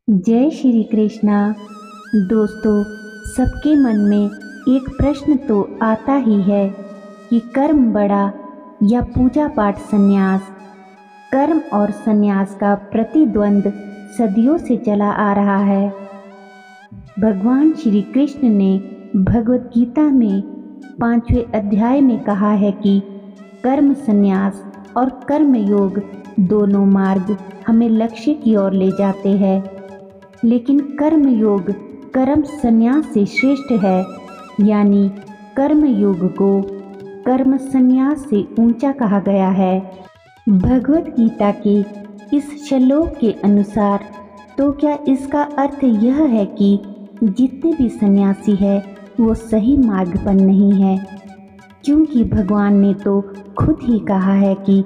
जय श्री कृष्णा। दोस्तों, सबके मन में एक प्रश्न तो आता ही है कि कर्म बड़ा या पूजा पाठ संन्यास। कर्म और संन्यास का प्रतिद्वंद सदियों से चला आ रहा है। भगवान श्री कृष्ण ने भगवत गीता में 5वें अध्याय में कहा है कि कर्म संन्यास और कर्म योग दोनों मार्ग हमें लक्ष्य की ओर ले जाते हैं, लेकिन कर्म योग कर्म संन्यास से श्रेष्ठ है। यानी कर्म योग को कर्म संन्यास से ऊंचा कहा गया है। भगवत गीता के इस श्लोक के अनुसार तो क्या इसका अर्थ यह है कि जितने भी सन्यासी है वो सही मार्ग पर नहीं है? क्योंकि भगवान ने तो खुद ही कहा है कि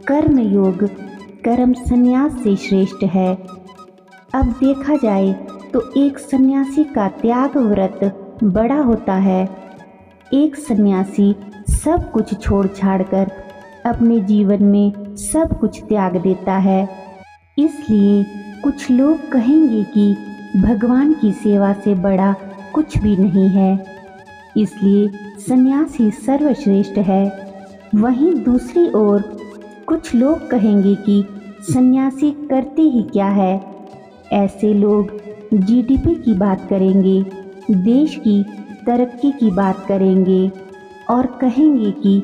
कर्म योग कर्म संन्यास से श्रेष्ठ है। अब देखा जाए तो एक सन्यासी का त्याग व्रत बड़ा होता है। एक सन्यासी सब कुछ छोड़ छाड़ कर अपने जीवन में सब कुछ त्याग देता है। इसलिए कुछ लोग कहेंगे कि भगवान की सेवा से बड़ा कुछ भी नहीं है, इसलिए सन्यासी सर्वश्रेष्ठ है। वहीं दूसरी ओर कुछ लोग कहेंगे कि सन्यासी करते ही क्या है। ऐसे लोग जीडीपी की बात करेंगे, देश की तरक्की की बात करेंगे और कहेंगे कि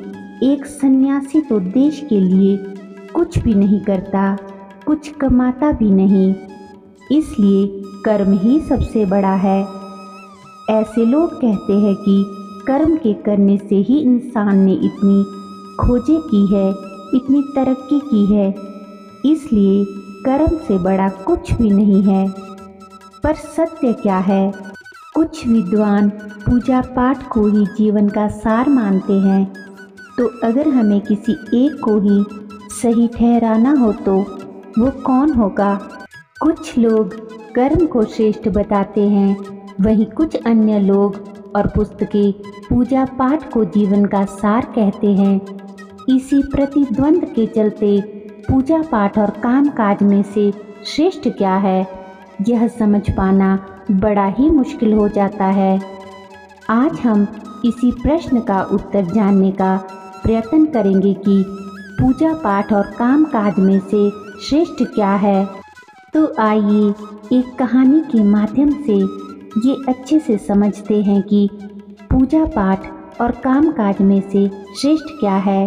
एक सन्यासी तो देश के लिए कुछ भी नहीं करता, कुछ कमाता भी नहीं, इसलिए कर्म ही सबसे बड़ा है। ऐसे लोग कहते हैं कि कर्म के करने से ही इंसान ने इतनी खोजें की है, इतनी तरक्की की है, इसलिए कर्म से बड़ा कुछ भी नहीं है। पर सत्य क्या है? कुछ विद्वान पूजा पाठ को ही जीवन का सार मानते हैं। तो अगर हमें किसी एक को ही सही ठहराना हो तो वो कौन होगा? कुछ लोग कर्म को श्रेष्ठ बताते हैं, वहीं कुछ अन्य लोग और पुस्तकें पूजा पाठ को जीवन का सार कहते हैं। इसी प्रतिद्वंद के चलते पूजा पाठ और काम काज में से श्रेष्ठ क्या है, यह समझ पाना बड़ा ही मुश्किल हो जाता है। आज हम इसी प्रश्न का उत्तर जानने का प्रयत्न करेंगे कि पूजा पाठ और काम काज में से श्रेष्ठ क्या है। तो आइए एक कहानी के माध्यम से ये अच्छे से समझते हैं कि पूजा पाठ और काम काज में से श्रेष्ठ क्या है।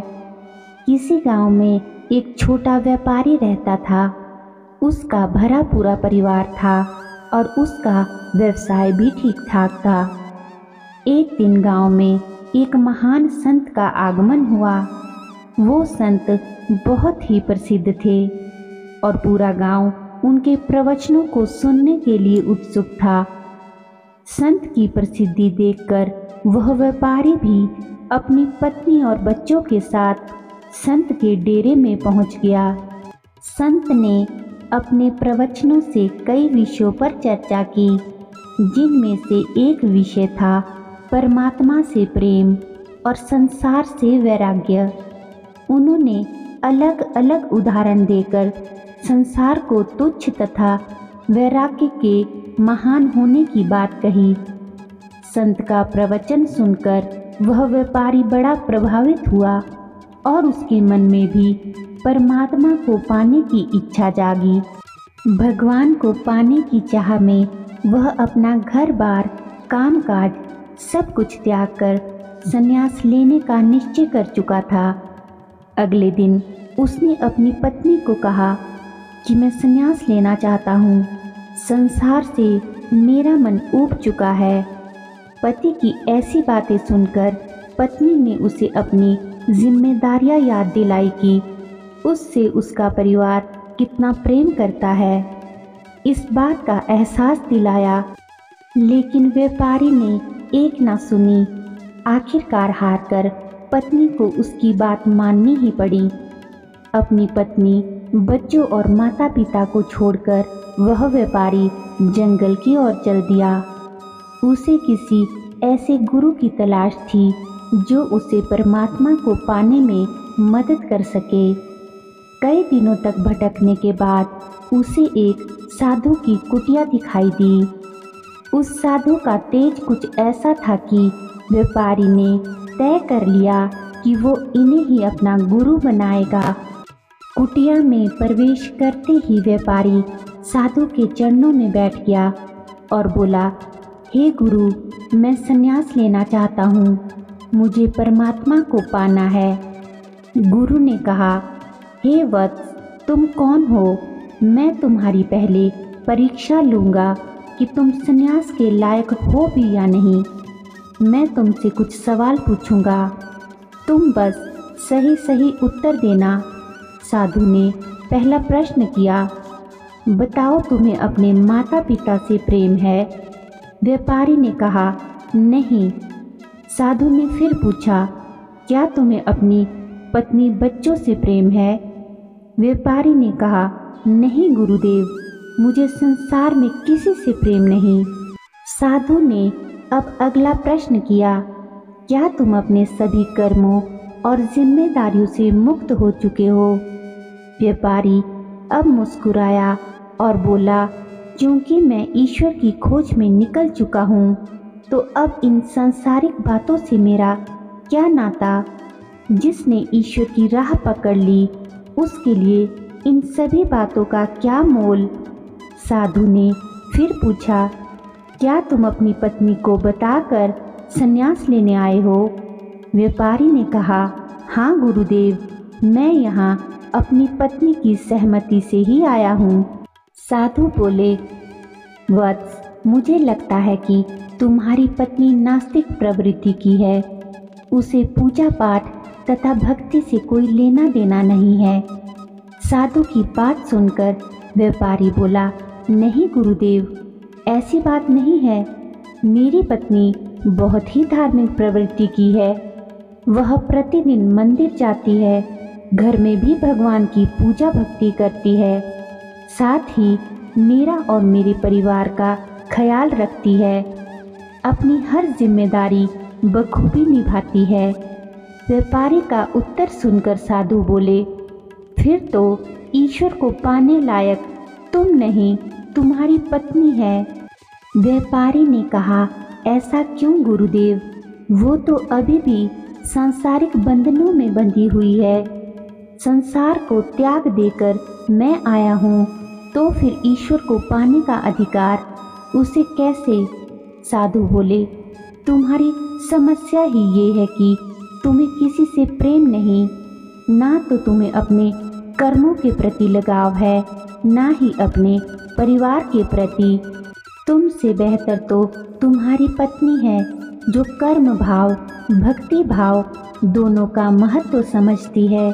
किसी गांव में एक छोटा व्यापारी रहता था। उसका भरा पूरा परिवार था और उसका व्यवसाय भी ठीक ठाक था। एक दिन गांव में एक महान संत का आगमन हुआ। वो संत बहुत ही प्रसिद्ध थे और पूरा गांव उनके प्रवचनों को सुनने के लिए उत्सुक था। संत की प्रसिद्धि देखकर वह व्यापारी भी अपनी पत्नी और बच्चों के साथ संत के डेरे में पहुंच गया। संत ने अपने प्रवचनों से कई विषयों पर चर्चा की, जिनमें से एक विषय था परमात्मा से प्रेम और संसार से वैराग्य। उन्होंने अलग अलग उदाहरण देकर संसार को तुच्छ तथा वैराग्य के महान होने की बात कही। संत का प्रवचन सुनकर वह व्यापारी बड़ा प्रभावित हुआ और उसके मन में भी परमात्मा को पाने की इच्छा जागी। भगवान को पाने की चाह में वह अपना घर बार काम काज सब कुछ त्याग कर संन्यास लेने का निश्चय कर चुका था। अगले दिन उसने अपनी पत्नी को कहा कि मैं संन्यास लेना चाहता हूँ, संसार से मेरा मन ऊब चुका है। पति की ऐसी बातें सुनकर पत्नी ने उसे अपनी जिम्मेदारियां याद दिलाई कि उससे उसका परिवार कितना प्रेम करता है। इस बात का एहसास दिलाया, लेकिन व्यापारी ने एक ना सुनी। आखिरकार हारकर पत्नी को उसकी बात माननी ही पड़ी। अपनी पत्नी, बच्चों और माता पिता को छोड़कर वह व्यापारी जंगल की ओर चल दिया। उसे किसी ऐसे गुरु की तलाश थी जो उसे परमात्मा को पाने में मदद कर सके। कई दिनों तक भटकने के बाद उसे एक साधु की कुटिया दिखाई दी। उस साधु का तेज कुछ ऐसा था कि व्यापारी ने तय कर लिया कि वो इन्हें ही अपना गुरु बनाएगा। कुटिया में प्रवेश करते ही व्यापारी साधु के चरणों में बैठ गया और बोला, हे गुरु, मैं संन्यास लेना चाहता हूँ, मुझे परमात्मा को पाना है। गुरु ने कहा, हे वत्स, तुम कौन हो? मैं तुम्हारी पहले परीक्षा लूँगा कि तुम संन्यास के लायक हो भी या नहीं। मैं तुमसे कुछ सवाल पूछूंगा, तुम बस सही सही उत्तर देना। साधु ने पहला प्रश्न किया, बताओ तुम्हें अपने माता पिता से प्रेम है? व्यापारी ने कहा, नहीं। साधु ने फिर पूछा, क्या तुम्हें अपनी पत्नी बच्चों से प्रेम है? व्यापारी ने कहा, नहीं गुरुदेव, मुझे संसार में किसी से प्रेम नहीं। साधु ने अब अगला प्रश्न किया, क्या तुम अपने सभी कर्मों और जिम्मेदारियों से मुक्त हो चुके हो? व्यापारी अब मुस्कुराया और बोला, क्योंकि मैं ईश्वर की खोज में निकल चुका हूँ, तो अब इन सांसारिक बातों से मेरा क्या नाता? जिसने ईश्वर की राह पकड़ ली, उसके लिए इन सभी बातों का क्या मोल? साधु ने फिर पूछा, क्या तुम अपनी पत्नी को बताकर संन्यास लेने आए हो? व्यापारी ने कहा, हाँ गुरुदेव, मैं यहाँ अपनी पत्नी की सहमति से ही आया हूँ। साधु बोले, वत्स, मुझे लगता है कि तुम्हारी पत्नी नास्तिक प्रवृत्ति की है। उसे पूजा पाठ तथा भक्ति से कोई लेना देना नहीं है। साधु की बात सुनकर व्यापारी बोला, नहीं गुरुदेव, ऐसी बात नहीं है। मेरी पत्नी बहुत ही धार्मिक प्रवृत्ति की है। वह प्रतिदिन मंदिर जाती है, घर में भी भगवान की पूजा भक्ति करती है, साथ ही मेरा और मेरे परिवार का ख्याल रखती है, अपनी हर जिम्मेदारी बखूबी निभाती है। व्यापारी का उत्तर सुनकर साधु बोले, फिर तो ईश्वर को पाने लायक तुम नहीं, तुम्हारी पत्नी है। व्यापारी ने कहा, ऐसा क्यों गुरुदेव? वो तो अभी भी सांसारिक बंधनों में बंधी हुई है। संसार को त्याग देकर मैं आया हूँ, तो फिर ईश्वर को पाने का अधिकार उसे कैसे? साधु बोले, तुम्हारी समस्या ही ये है कि तुम्हें किसी से प्रेम नहीं, ना तो तुम्हें अपने कर्मों के प्रति लगाव है, ना ही अपने परिवार के प्रति। तुमसे बेहतर तो तुम्हारी पत्नी है, जो कर्म भाव भक्ति भाव दोनों का महत्व समझती है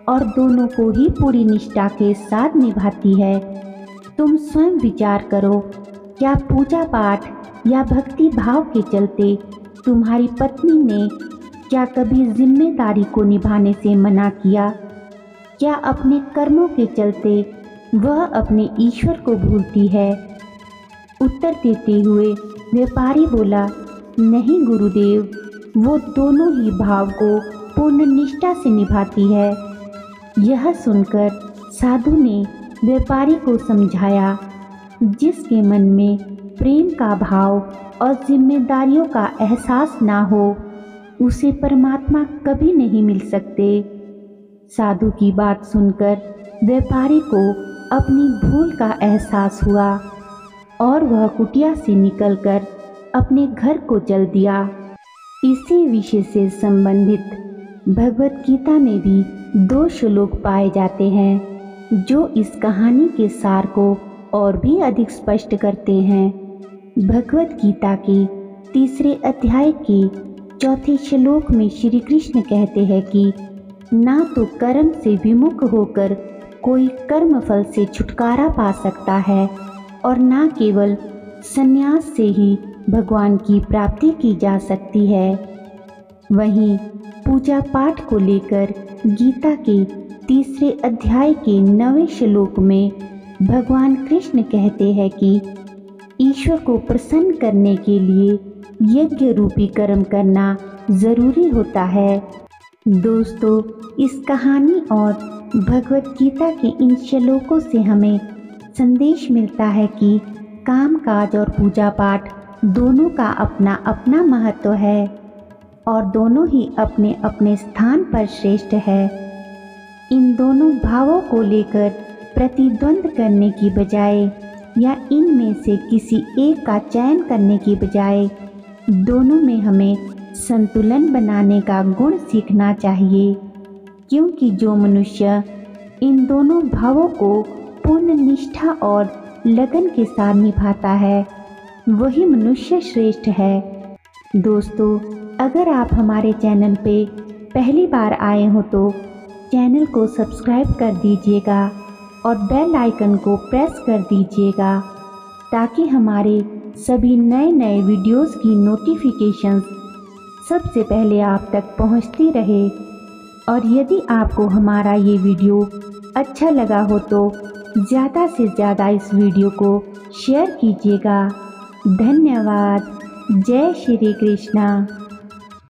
और दोनों को ही पूरी निष्ठा के साथ निभाती है। तुम स्वयं विचार करो, क्या पूजा पाठ या भक्ति भाव के चलते तुम्हारी पत्नी ने क्या कभी जिम्मेदारी को निभाने से मना किया? क्या अपने कर्मों के चलते वह अपने ईश्वर को भूलती है? उत्तर देते हुए व्यापारी बोला, नहीं गुरुदेव, वो दोनों ही भाव को पूर्ण निष्ठा से निभाती है। यह सुनकर साधु ने व्यापारी को समझाया, जिसके मन में प्रेम का भाव और जिम्मेदारियों का एहसास ना हो, उसे परमात्मा कभी नहीं मिल सकते। साधु की बात सुनकर व्यापारी को अपनी भूल का एहसास हुआ और वह कुटिया से निकलकर अपने घर को चल दिया। इसी विषय से संबंधित भगवत गीता में भी 2 श्लोक पाए जाते हैं, जो इस कहानी के सार को और भी अधिक स्पष्ट करते हैं। भगवत गीता के 3 अध्याय के 4 श्लोक में श्री कृष्ण कहते हैं कि ना तो कर्म से विमुख होकर कोई कर्म फल से छुटकारा पा सकता है और ना केवल संन्यास से ही भगवान की प्राप्ति की जा सकती है। वहीं पूजा पाठ को लेकर गीता के 3 अध्याय के 9वें श्लोक में भगवान कृष्ण कहते हैं कि ईश्वर को प्रसन्न करने के लिए यज्ञ रूपी कर्म करना जरूरी होता है। दोस्तों, इस कहानी और भगवत गीता के इन श्लोकों से हमें संदेश मिलता है कि काम काज और पूजा पाठ दोनों का अपना अपना महत्व है और दोनों ही अपने अपने स्थान पर श्रेष्ठ है। इन दोनों भावों को लेकर प्रतिद्वंद करने की बजाय या इनमें से किसी एक का चयन करने की बजाय दोनों में हमें संतुलन बनाने का गुण सीखना चाहिए, क्योंकि जो मनुष्य इन दोनों भावों को पूर्ण निष्ठा और लगन के साथ निभाता है वही मनुष्य श्रेष्ठ है। दोस्तों, अगर आप हमारे चैनल पे पहली बार आए हो तो चैनल को सब्सक्राइब कर दीजिएगा और बेल आइकन को प्रेस कर दीजिएगा ताकि हमारे सभी नए नए वीडियोस की नोटिफिकेशंस सबसे पहले आप तक पहुंचती रहे। और यदि आपको हमारा ये वीडियो अच्छा लगा हो तो ज़्यादा से ज़्यादा इस वीडियो को शेयर कीजिएगा। धन्यवाद। जय श्री कृष्णा।